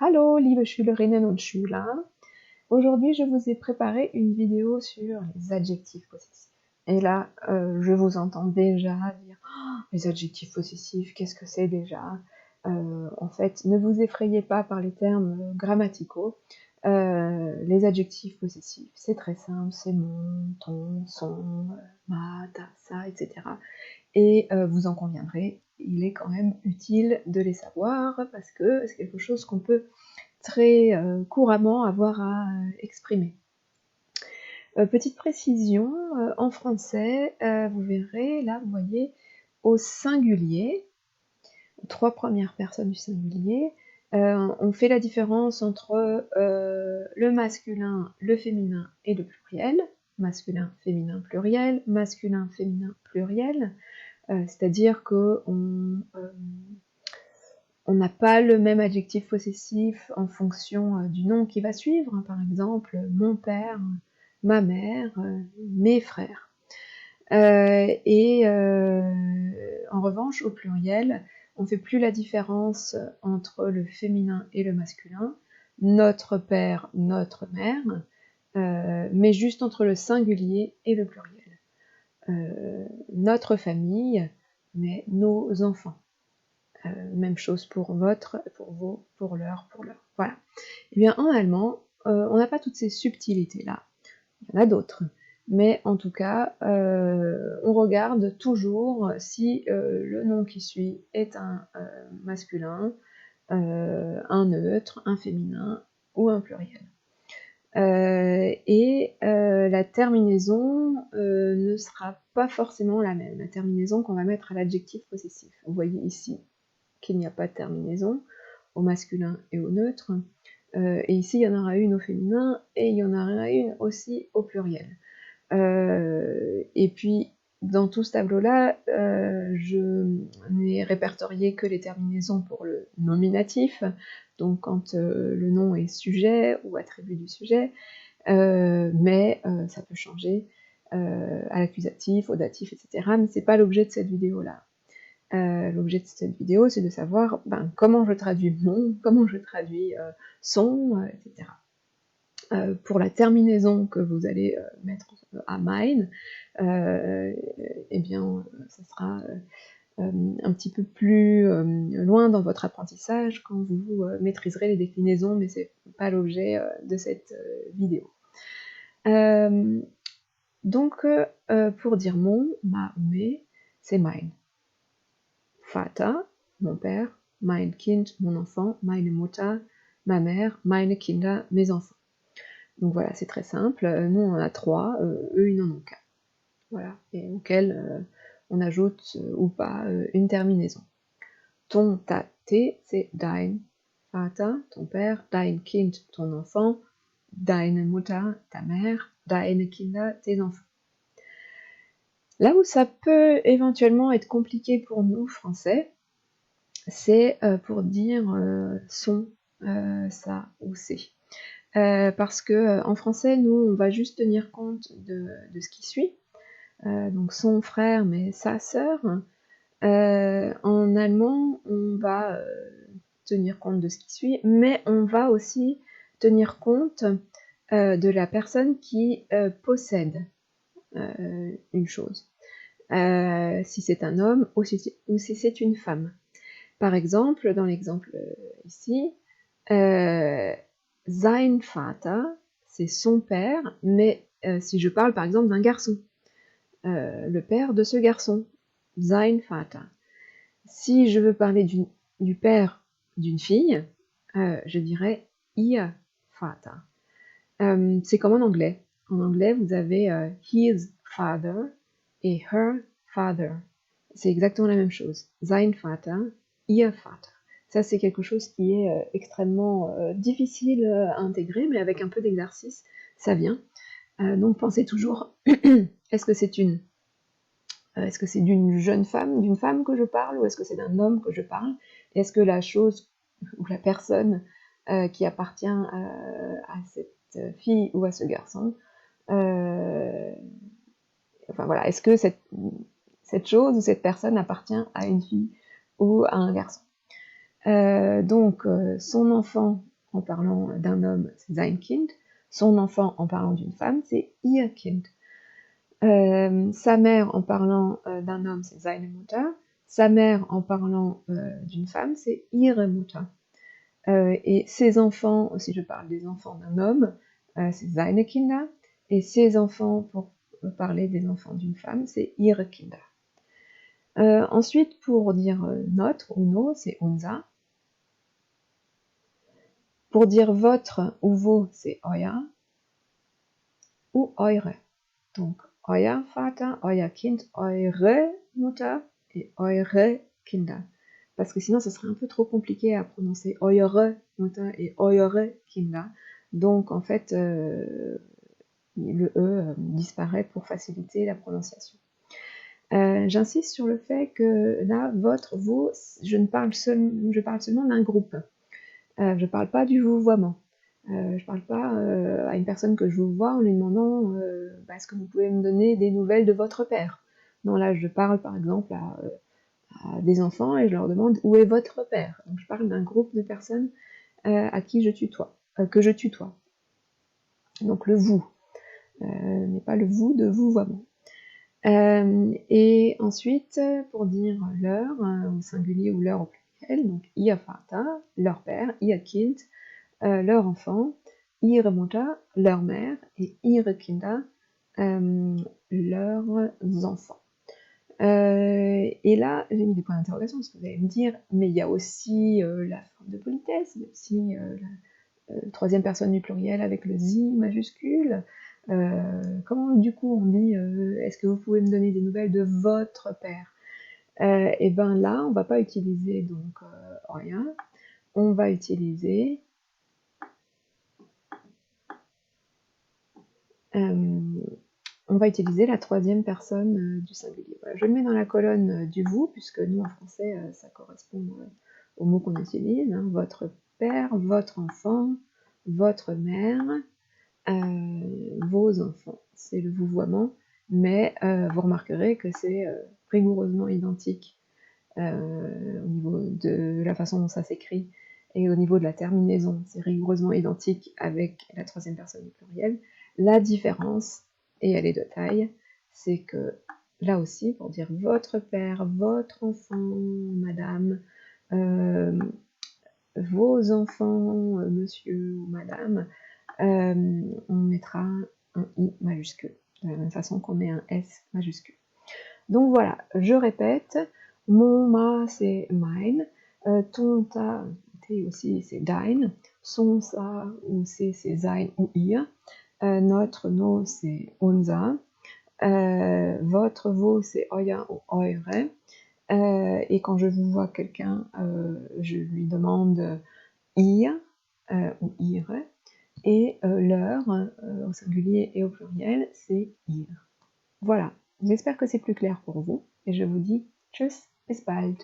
Hallo, liebe Schülerinnen und Schüler. Aujourd'hui, je vous ai préparé une vidéo sur les adjectifs possessifs. Et là, je vous entends déjà dire oh, les adjectifs possessifs, qu'est-ce que c'est déjà En fait, ne vous effrayez pas par les termes grammaticaux. Les adjectifs possessifs, c'est très simple, c'est mon, ton, son, ma, ta, ça, etc. Et vous en conviendrez, il est quand même utile de les savoir parce que c'est quelque chose qu'on peut très couramment avoir à exprimer. Petite précision, en français, vous verrez, là, vous voyez, au singulier, aux 3 premières personnes du singulier, on fait la différence entre le masculin, le féminin et le pluriel, masculin, féminin, pluriel, masculin, féminin, pluriel, c'est-à-dire qu'on n'a pas le même adjectif possessif en fonction du nom qui va suivre, par exemple mon père, ma mère, mes frères. En revanche, au pluriel, on ne fait plus la différence entre le féminin et le masculin, notre père, notre mère, mais juste entre le singulier et le pluriel. Notre famille, mais nos enfants. Même chose pour votre, pour vos, pour leur, pour leur. Voilà. Eh bien, en allemand, on n'a pas toutes ces subtilités-là. Il y en a d'autres. Mais en tout cas, on regarde toujours si le nom qui suit est un masculin, un neutre, un féminin ou un pluriel. La terminaison ne sera pas forcément la même. La terminaison qu'on va mettre à l'adjectif possessif. Vous voyez ici qu'il n'y a pas de terminaison au masculin et au neutre. Et ici, il y en aura une au féminin et il y en aura une aussi au pluriel. Et puis, dans tout ce tableau-là, je n'ai répertorié que les terminaisons pour le nominatif, donc quand le nom est sujet ou attribut du sujet, mais ça peut changer à l'accusatif, au datif, etc. Mais c'est pas l'objet de cette vidéo-là. L'objet de cette vidéo, c'est de savoir comment je traduis mon, comment je traduis son, etc. Pour la terminaison que vous allez mettre à mine, eh bien, ça sera un petit peu plus loin dans votre apprentissage quand vous maîtriserez les déclinaisons, mais c'est pas l'objet de cette vidéo. Donc, pour dire mon, ma, mes, c'est mine. Vater, mon père, mein Kind, mon enfant, meine Mutter, ma mère, meine Kinder, mes enfants. Donc voilà, c'est très simple. Nous, on en a 3, eux, ils n'en ont qu'un. Voilà, et auquel on ajoute ou pas une terminaison. Ton, ta, tes, c'est dein Vater, ton père, dein Kind, ton enfant, deine Mutter, ta mère, deine Kinder, tes enfants. Là où ça peut éventuellement être compliqué pour nous, Français, c'est pour dire son, ça ou c'est. Parce que en français, nous, on va juste tenir compte de ce qui suit, donc son frère, mais sa sœur. En allemand, on va tenir compte de ce qui suit, mais on va aussi tenir compte de la personne qui possède une chose. Si c'est un homme ou si c'est une femme. Par exemple, dans l'exemple ici, sein Vater, c'est son père, mais si je parle par exemple d'un garçon, le père de ce garçon, sein Vater. Si je veux parler du père d'une fille, je dirais ihr Vater. C'est comme en anglais. En anglais, vous avez his father et her father. C'est exactement la même chose. Sein Vater, ihr Vater. Ça, c'est quelque chose qui est extrêmement difficile à intégrer, mais avec un peu d'exercice, ça vient. Donc pensez toujours, est-ce que c'est d'une jeune femme, d'une femme que je parle, ou est-ce que c'est d'un homme que je parle? Est-ce que la chose ou la personne qui appartient à cette fille ou à ce garçon, enfin voilà, est-ce que cette chose ou cette personne appartient à une fille ou à un garçon? Donc son enfant, en parlant d'un homme, c'est sein Kind. Son enfant en parlant d'une femme, c'est ihr Kind. Sa mère en parlant d'un homme, c'est seine Mutter. Sa mère en parlant d'une femme, c'est ihre Mutter. Et ses enfants, si je parle des enfants d'un homme, c'est seine Kinder. Et ses enfants, pour parler des enfants d'une femme, c'est ihre Kinder. Ensuite, pour dire notre ou nos, c'est unser. Pour dire votre ou vos, c'est euer ou eure. Donc, euer Vater, euer Kind, eure Mutter et eure Kinder. Parce que sinon, ce serait un peu trop compliqué à prononcer eure Mutter et eure Kinder. Donc, en fait, le E disparaît pour faciliter la prononciation. J'insiste sur le fait que là, votre, vos, je parle seulement d'un groupe. Je ne parle pas du vouvoiement. Je ne parle pas à une personne que je vous vois en lui demandant est-ce que vous pouvez me donner des nouvelles de votre père. Non, là, je parle par exemple à des enfants et je leur demande où est votre père. Donc, je parle d'un groupe de personnes à qui je tutoie, que je tutoie. Donc, le vous, mais pas le vous de vouvoiement. Et ensuite, pour dire leur, au singulier ou leur au pluriel, donc ihr Vater, leur père, ihr Kind, leur enfant, ihre Mutter, leur mère, et ihre Kinder, leurs enfants. Et là, j'ai mis des points d'interrogation, parce que vous allez me dire, mais il y a aussi la forme de politesse, il y a aussi la troisième personne du pluriel avec le sie majuscule. Comment du coup on dit est-ce que vous pouvez me donner des nouvelles de votre père? Et ben là, on va pas utiliser donc rien, on va utiliser la troisième personne du singulier. Voilà, je le mets dans la colonne du vous, puisque nous en français ça correspond au mot qu'on utilise, hein, votre père, votre enfant, votre mère, vos enfants. C'est le vouvoiement, mais vous remarquerez que c'est rigoureusement identique au niveau de la façon dont ça s'écrit et au niveau de la terminaison, c'est rigoureusement identique avec la troisième personne du pluriel. La différence, et elle est de taille, c'est que là aussi, pour dire votre père, votre enfant, madame, vos enfants, monsieur ou madame, on mettra un I majuscule, de la même façon qu'on met un S majuscule. Donc voilà, je répète, mon, ma, c'est mine, ton, ta, t aussi, c'est dein, son, sa ou c'est sein ou ihr, notre, nos, c'est unser, votre, vos, c'est euer ou eure, et quand je vous vois quelqu'un, je lui demande ihr ou ihre, et leur, au singulier et au pluriel, c'est ihr. Voilà, j'espère que c'est plus clair pour vous, et je vous dis tschüss, bis bald.